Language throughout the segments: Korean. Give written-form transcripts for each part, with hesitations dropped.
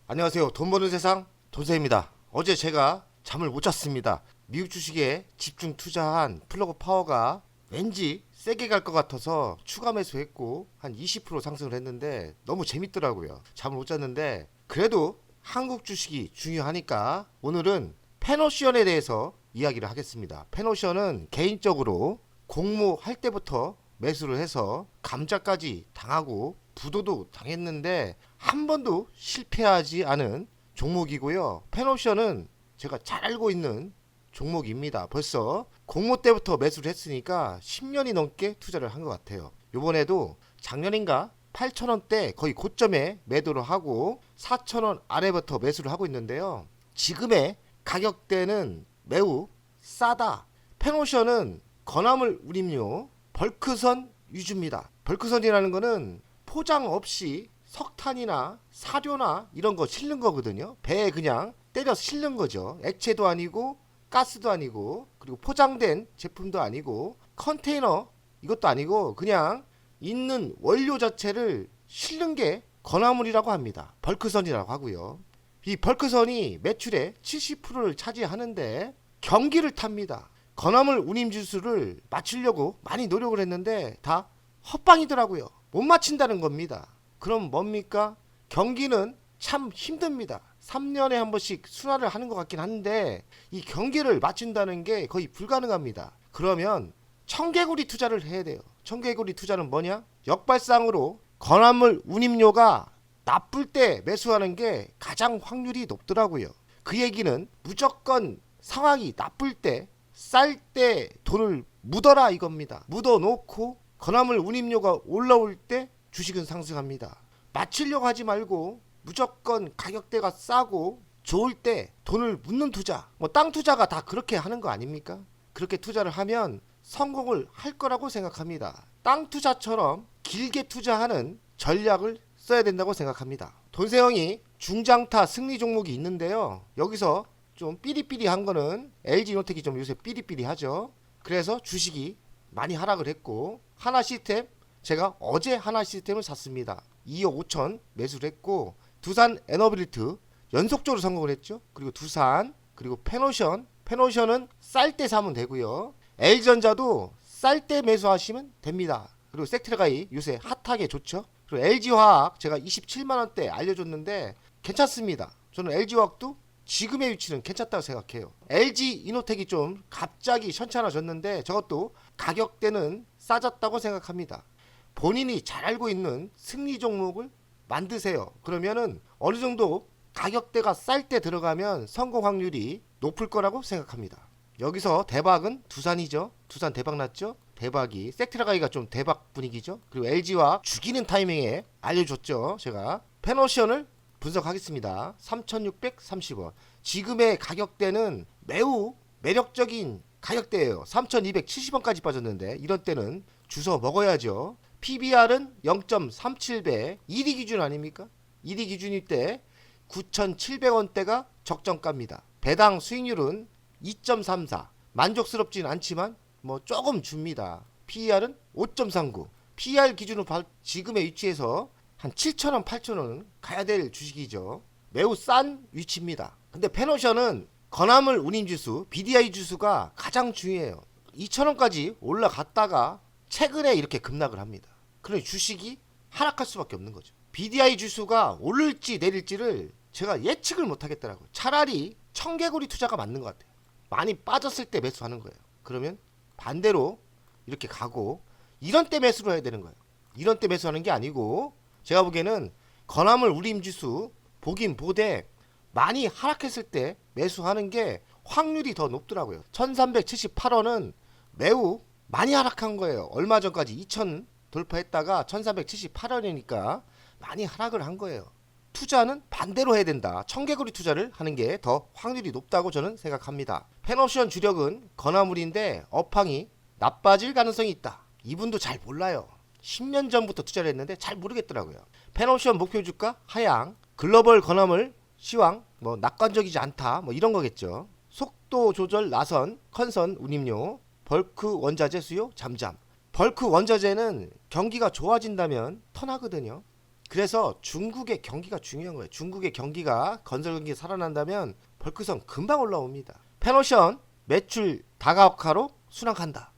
안녕하세요. 돈 버는 세상 돈세입니다. 어제 제가 잠을 못 잤습니다. 미국 주식에 집중 투자한 플러그 파워가 왠지 세게 갈 것 같아서 추가 매수했고 한 20% 상승을 했는데 너무 재밌더라고요. 잠을 못 잤는데 그래도 한국 주식이 중요하니까 오늘은 페노션에 대해서 이야기를 하겠습니다. 페노션은 개인적으로 공모할 때부터 매수를 해서 감자까지 당하고 부도도 당했는데 한 번도 실패하지 않은 종목이고요. 페노션은 제가 잘 알고 있는 종목입니다. 벌써 공모 때부터 매수를 했으니까 10년이 넘게 투자를 한 것 같아요. 요번에도 작년인가 8,000원대 거의 고점에 매도를 하고 4,000원 아래부터 매수를 하고 있는데요. 지금의 가격대는 매우 싸다. 페노션은 건화물 운임료 벌크선 위주입니다. 벌크선이라는 거는 포장 없이 석탄이나 사료나 이런 거 실는 거거든요. 배에 그냥 때려서 실는 거죠. 액체도 아니고 가스도 아니고 그리고 포장된 제품도 아니고 컨테이너 이것도 아니고 그냥 있는 원료 자체를 실는 게 건화물이라고 합니다. 벌크선이라고 하고요. 이 벌크선이 매출의 70%를 차지하는데 경기를 탑니다. 건화물 운임 지수를 맞추려고 많이 노력을 했는데 다 헛방이더라고요. 못 맞춘다는 겁니다. 그럼 뭡니까? 경기는 참 힘듭니다. 3년에 한 번씩 순환을 하는 것 같긴 한데 이 경기를 맞춘다는 게 거의 불가능합니다. 그러면 청개구리 투자를 해야 돼요. 청개구리 투자는 뭐냐? 역발상으로 건화물 운임료가 나쁠 때 매수하는 게 가장 확률이 높더라고요. 그 얘기는 무조건 상황이 나쁠 때 쌀 때 돈을 묻어라 이겁니다. 묻어놓고 건화물 운임료가 올라올 때 주식은 상승합니다. 맞추려고 하지 말고 무조건 가격대가 싸고 좋을 때 돈을 묻는 투자. 뭐 땅 투자가 다 그렇게 하는 거 아닙니까? 그렇게 투자를 하면 성공을 할 거라고 생각합니다. 땅 투자처럼 길게 투자하는 전략을 써야 된다고 생각합니다. 돈세형이 중장타 승리 종목이 있는데요. 여기서 좀 삐리삐리한 거는 LG노텍이 좀 요새 삐리삐리하죠. 그래서 주식이 많이 하락을 했고 하나 시스템 제가 어제 하나 시스템을 샀습니다. 2억 5천 매수를 했고 두산 에너빌리트 연속적으로 성공을 했죠. 그리고 두산 그리고 페노션은 쌀 때 사면 되고요. L전자도 쌀 때 매수하시면 됩니다. 그리고 섹트라가이 요새 핫하게 좋죠. 그리고 LG화학 제가 27만원대 알려줬는데 괜찮습니다. 저는 LG화학도 지금의 위치는 괜찮다고 생각해요. LG 이노텍이 좀 갑자기 현찮아졌는데 저것도 가격대는 싸졌다고 생각합니다. 본인이 잘 알고 있는 승리 종목을 만드세요. 그러면은 어느 정도 가격대가 쌀 때 들어가면 성공 확률이 높을 거라고 생각합니다. 여기서 대박은 두산이죠. 두산 대박 났죠. 대박이 섹트라가이가 좀 대박 분위기죠. 그리고 LG와 죽이는 타이밍에 알려줬죠. 제가 페노션을 분석하겠습니다. 3,630원. 지금의 가격대는 매우 매력적인 가격대예요. 3,270원까지 빠졌는데 이런 때는 주워 먹어야죠. PBR은 0.37배 1위 기준 아닙니까? 1위 기준일 때 9,700원대가 적정가입니다. 배당 수익률은 2.34. 만족스럽진 않지만 뭐 조금 줍니다. PER은 5.39. PER 기준으로 지금의 위치에서 한 7,000원, 8,000원 가야 될 주식이죠. 매우 싼 위치입니다. 근데 페노션은 건화물 운임지수, BDI 지수가 가장 중요해요. 2,000원까지 올라갔다가 최근에 이렇게 급락을 합니다. 그러니 주식이 하락할 수밖에 없는 거죠. BDI 지수가 오를지 내릴지를 제가 예측을 못 하겠더라고요. 차라리 청개구리 투자가 맞는 것 같아요. 많이 빠졌을 때 매수하는 거예요. 그러면 반대로 이렇게 가고 이런 때 매수를 해야 되는 거예요. 이런 때 매수하는 게 아니고 제가 보기에는 건화물 운임지수 보긴 보되 많이 하락했을 때 매수하는 게 확률이 더 높더라고요. 1378원은 매우 많이 하락한 거예요. 얼마 전까지 2000 돌파했다가 1378원이니까 많이 하락을 한 거예요. 투자는 반대로 해야 된다. 청개구리 투자를 하는 게 더 확률이 높다고 저는 생각합니다. 펜옵션 주력은 건화물인데 업황이 나빠질 가능성이 있다. 이분도 잘 몰라요. 10년 전부터 투자를 했는데 잘 모르겠더라고요. 펜옵션 목표 주가 하향, 글로벌 건화물 시황 뭐 낙관적이지 않다 뭐 이런 거겠죠. 속도 조절 나선 컨선 운임료, 벌크 원자재 수요 잠잠. 벌크 원자재는 경기가 좋아진다면 턴하거든요. 그래서 중국의 경기가 중요한 거예요. 중국의 경기가 건설 경기가 살아난다면 벌크성 금방 올라옵니다. 페노션 매출 다각화로 순항한다.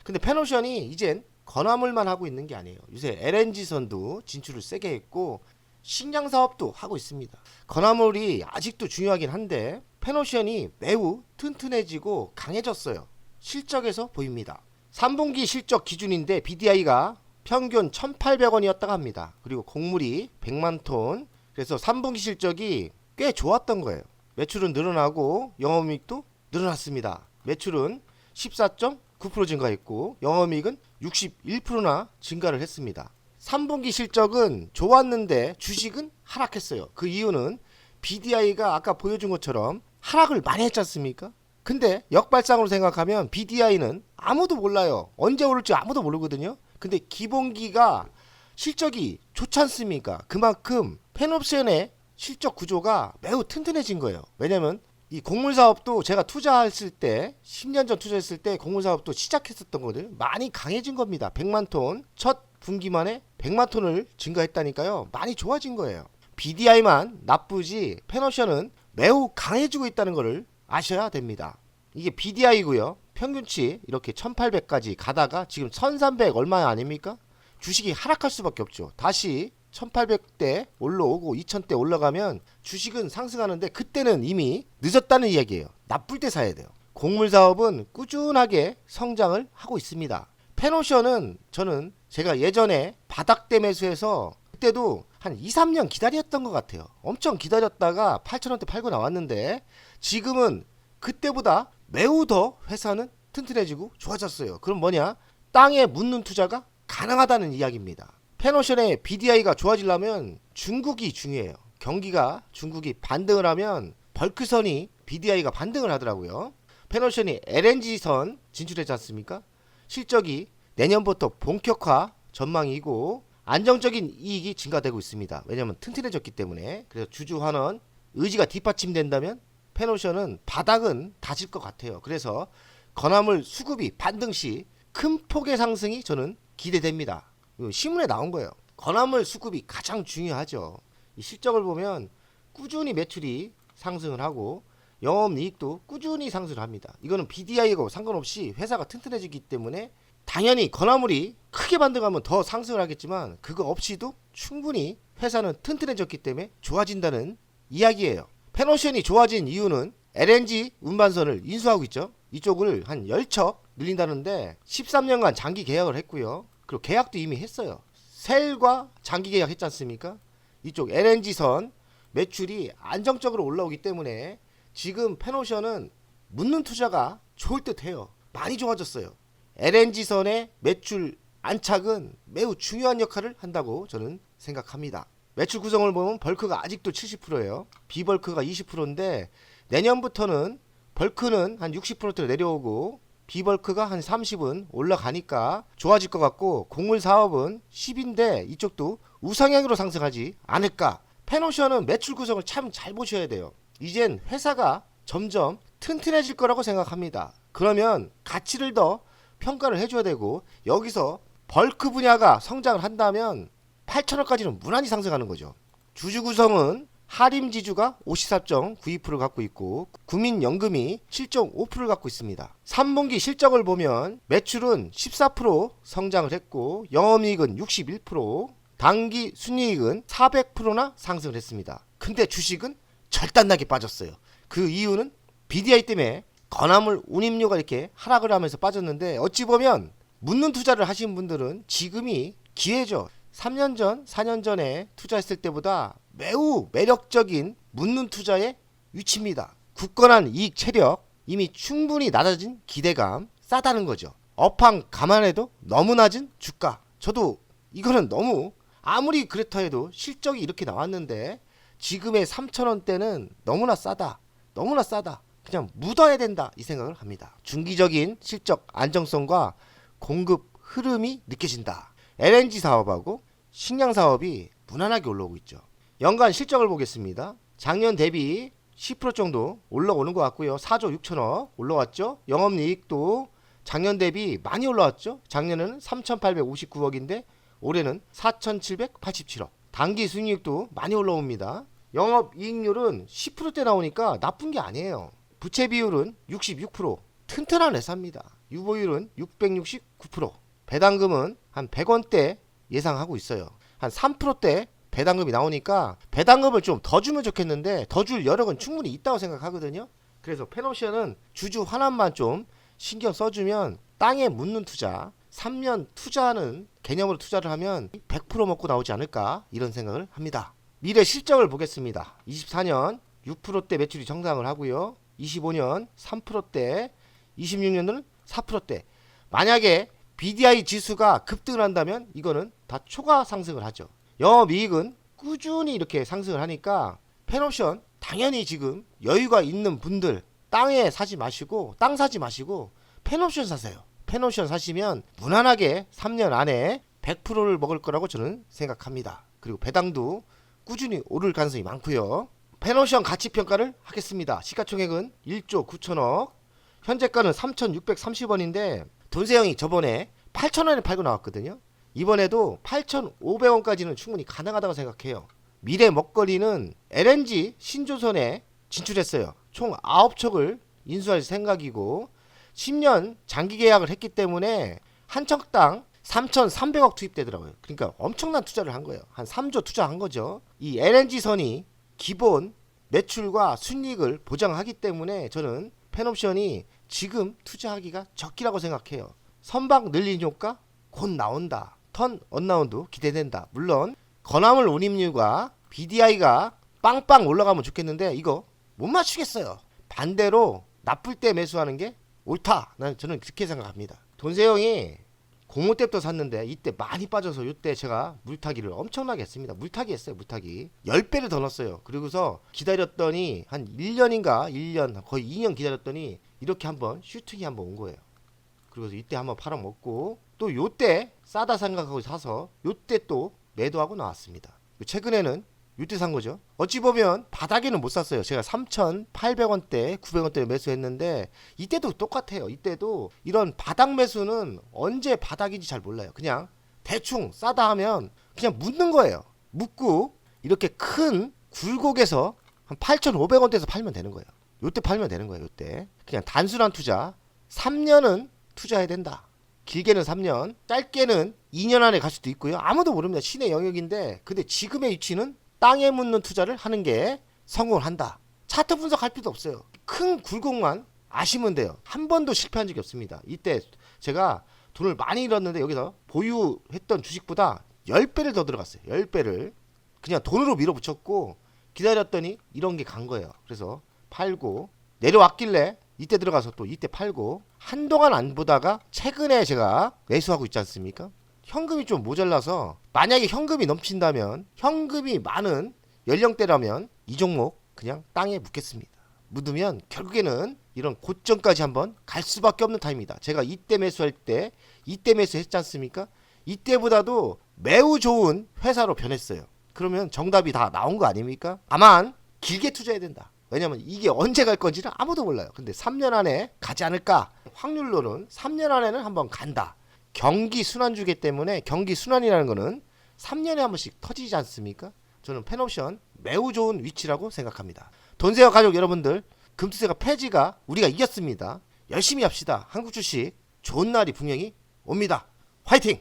근데 페노션이 이젠 건화물만 하고 있는 게 아니에요. 요새 LNG선도 진출을 세게 했고 식량 사업도 하고 있습니다. 건화물이 아직도 중요하긴 한데 페노션이 매우 튼튼해지고 강해졌어요. 실적에서 보입니다. 3분기 실적 기준인데 BDI가 평균 1,800원이었다고 합니다. 그리고 곡물이 100만 톤. 그래서 3분기 실적이 꽤 좋았던 거예요. 매출은 늘어나고 영업이익도 늘어났습니다. 매출은 14.9% 증가했고 영업이익은 61%나 증가를 했습니다. 3분기 실적은 좋았는데 주식은 하락했어요. 그 이유는 BDI가 아까 보여준 것처럼 하락을 많이 했지 않습니까? 근데 역발상으로 생각하면 BDI는 아무도 몰라요. 언제 오를지 아무도 모르거든요. 근데 기본기가 실적이 좋지 않습니까? 그만큼 펜옵션의 실적 구조가 매우 튼튼해진 거예요. 왜냐면 이 곡물 사업도 제가 투자했을 때 10년 전 투자했을 때 곡물 사업도 시작했었던 거거든요. 많이 강해진 겁니다. 100만 톤 첫 분기만에 100만 톤을 증가했다니까요. 많이 좋아진 거예요. BDI만 나쁘지 펜옵션은 매우 강해지고 있다는 것을 아셔야 됩니다. 이게 BDI고요. 평균치 이렇게 1800까지 가다가 지금 1300 얼마 아닙니까? 주식이 하락할 수밖에 없죠. 다시 1800대 올라오고 2000대 올라가면 주식은 상승하는데 그때는 이미 늦었다는 이야기예요. 나쁠 때 사야 돼요. 곡물 사업은 꾸준하게 성장을 하고 있습니다. 페노션은 저는 제가 예전에 바닥대 매수해서 그때도 한 2, 3년 기다렸던 것 같아요. 엄청 기다렸다가 8,000원대 팔고 나왔는데 지금은 그때보다 매우 더 회사는 튼튼해지고 좋아졌어요. 그럼 뭐냐? 땅에 묻는 투자가 가능하다는 이야기입니다. 페노션의 BDI가 좋아지려면 중국이 중요해요. 경기가 중국이 반등을 하면 벌크선이 BDI가 반등을 하더라고요. 페노션이 LNG선 진출했지 않습니까? 실적이 내년부터 본격화 전망이고 안정적인 이익이 증가되고 있습니다. 왜냐하면 튼튼해졌기 때문에. 그래서 주주 환원 의지가 뒷받침된다면 페노션은 바닥은 다질 것 같아요. 그래서 건화물 수급이 반등 시 큰 폭의 상승이 저는 기대됩니다. 신문에 나온 거예요. 건화물 수급이 가장 중요하죠. 이 실적을 보면 꾸준히 매출이 상승을 하고 영업이익도 꾸준히 상승을 합니다. 이거는 BDI하고 상관없이 회사가 튼튼해지기 때문에 당연히 건화물이 크게 반등하면 더 상승을 하겠지만 그거 없이도 충분히 회사는 튼튼해졌기 때문에 좋아진다는 이야기예요. 페노션이 좋아진 이유는 LNG 운반선을 인수하고 있죠. 이쪽을 한 10척 늘린다는데 13년간 장기 계약을 했고요. 그리고 계약도 이미 했어요. 셀과 장기 계약 했지 않습니까? 이쪽 LNG선 매출이 안정적으로 올라오기 때문에 지금 페노션은 묻는 투자가 좋을 듯 해요. 많이 좋아졌어요. LNG선의 매출 안착은 매우 중요한 역할을 한다고 저는 생각합니다. 매출 구성을 보면 벌크가 아직도 70%예요. 비벌크가 20%인데 내년부터는 벌크는 한 60%로 내려오고 비벌크가 한 30은 올라가니까 좋아질 것 같고 곡물 사업은 10인데 이쪽도 우상향으로 상승하지 않을까. 페노션은 매출 구성을 참 잘 보셔야 돼요. 이젠 회사가 점점 튼튼해질 거라고 생각합니다. 그러면 가치를 더 평가를 해줘야 되고 여기서 벌크 분야가 성장을 한다면 8,000원까지는 무난히 상승하는 거죠. 주주 구성은 하림지주가 54.92%를 갖고 있고 국민연금이 7.5%를 갖고 있습니다. 3분기 실적을 보면 매출은 14% 성장을 했고 영업이익은 61%, 당기 순이익은 400%나 상승을 했습니다. 근데 주식은 절단나게 빠졌어요. 그 이유는 BDI 때문에 건화물 운임료가 이렇게 하락을 하면서 빠졌는데 어찌 보면 묻는 투자를 하신 분들은 지금이 기회죠. 3년 전, 4년 전에 투자했을 때보다 매우 매력적인 묻는 투자의 위치입니다. 굳건한 이익 체력, 이미 충분히 낮아진 기대감, 싸다는 거죠. 업황 감안해도 너무 낮은 주가. 저도 이거는 너무 아무리 그렇다 해도 실적이 이렇게 나왔는데 지금의 3,000원대는 너무나 싸다. 너무나 싸다. 그냥 묻어야 된다 이 생각을 합니다. 중기적인 실적 안정성과 공급 흐름이 느껴진다. LNG 사업하고 식량 사업이 무난하게 올라오고 있죠. 연간 실적을 보겠습니다. 작년 대비 10% 정도 올라오는 것 같고요. 4조 6천억 올라왔죠. 영업이익도 작년 대비 많이 올라왔죠. 작년에는 3,859억인데 올해는 4,787억. 단기 수익률도 많이 올라옵니다. 영업이익률은 10%대 나오니까 나쁜 게 아니에요. 부채 비율은 66%, 튼튼한 회사입니다. 유보율은 669%, 배당금은 한 100원대 예상하고 있어요. 한 3%대 배당금이 나오니까 배당금을 좀 더 주면 좋겠는데 더 줄 여력은 충분히 있다고 생각하거든요. 그래서 펜옵션은 주주 환원만 좀 신경 써주면 땅에 묻는 투자, 3년 투자하는 개념으로 투자를 하면 100% 먹고 나오지 않을까 이런 생각을 합니다. 미래 실적을 보겠습니다. 24년 6%대 매출이 정상을 하고요. 25년 3%대, 26년은 4%대. 만약에 BDI 지수가 급등을 한다면 이거는 다 초과 상승을 하죠. 영업이익은 꾸준히 이렇게 상승을 하니까 펜옵션 당연히 지금 여유가 있는 분들 땅에 사지 마시고 땅 사지 마시고 펜옵션 사세요. 펜옵션 사시면 무난하게 3년 안에 100%를 먹을 거라고 저는 생각합니다. 그리고 배당도 꾸준히 오를 가능성이 많고요. 펜옵션 가치평가를 하겠습니다. 시가총액은 1조 9천억, 현재가는 3,630원인데 돈세형이 저번에 8,000원에 팔고 나왔거든요. 이번에도 8,500원까지는 충분히 가능하다고 생각해요. 미래 먹거리는 LNG 신조선에 진출했어요. 총 9척을 인수할 생각이고 10년 장기 계약을 했기 때문에 한 척당 3,300억 투입되더라고요. 그러니까 엄청난 투자를 한 거예요. 한 3조 투자한 거죠. 이 LNG선이 기본 매출과 순이익을 보장하기 때문에 저는 펜옵션이 지금 투자하기가 적기라고 생각해요. 선박 늘린 효과 곧 나온다. 턴 언라운드 기대된다. 물론 건화물 운임률과 BDI가 빵빵 올라가면 좋겠는데 이거 못 맞추겠어요. 반대로 나쁠 때 매수하는 게 옳다. 저는 그렇게 생각합니다. 돈세형이 공모 때부터 샀는데 이때 많이 빠져서 이때 제가 물타기를 엄청나게 했습니다. 물타기 했어요. 물타기 10배를 더 넣었어요. 그리고서 기다렸더니 한 1년인가 1년 거의 2년 기다렸더니 이렇게 한번 슈팅이 한번 온 거예요. 그리고서 이때 한번 팔아먹고 또 요때 싸다 생각하고 사서 요때 또 매도하고 나왔습니다. 최근에는 요때 산 거죠. 어찌 보면 바닥에는 못 샀어요. 제가 3,800원대 900원대 매수했는데 이때도 똑같아요. 이때도 이런 바닥 매수는 언제 바닥인지 잘 몰라요. 그냥 대충 싸다 하면 그냥 묻는 거예요. 묻고 이렇게 큰 굴곡에서 한 8,500원대에서 팔면 되는 거예요. 요때 팔면 되는 거예요. 요때 그냥 단순한 투자 3년은 투자해야 된다. 길게는 3년, 짧게는 2년 안에 갈 수도 있고요. 아무도 모릅니다. 신의 영역인데 근데 지금의 위치는 땅에 묻는 투자를 하는 게 성공을 한다. 차트 분석할 필요도 없어요. 큰 굴곡만 아시면 돼요. 한 번도 실패한 적이 없습니다. 이때 제가 돈을 많이 잃었는데 여기서 보유했던 주식보다 10배를 더 들어갔어요. 10배를. 그냥 돈으로 밀어붙였고 기다렸더니 이런 게 간 거예요. 그래서 팔고 내려왔길래 이때 들어가서 또 이때 팔고 한동안 안 보다가 최근에 제가 매수하고 있지 않습니까? 현금이 좀 모자라서 만약에 현금이 넘친다면 현금이 많은 연령대라면 이 종목 그냥 땅에 묻겠습니다. 묻으면 결국에는 이런 고점까지 한번 갈 수밖에 없는 타임입니다. 제가 이때 매수할 때 이때 매수했지 않습니까? 이때보다도 매우 좋은 회사로 변했어요. 그러면 정답이 다 나온 거 아닙니까? 다만 길게 투자해야 된다. 왜냐면 이게 언제 갈 건지는 아무도 몰라요. 근데 3년 안에 가지 않을까? 확률로는 3년 안에는 한번 간다. 경기 순환주기 때문에 경기 순환이라는 거는 3년에 한 번씩 터지지 않습니까? 저는 펜옵션 매우 좋은 위치라고 생각합니다. 돈세어 가족 여러분들, 금투세가 폐지가 우리가 이겼습니다. 열심히 합시다. 한국 주식 좋은 날이 분명히 옵니다. 화이팅!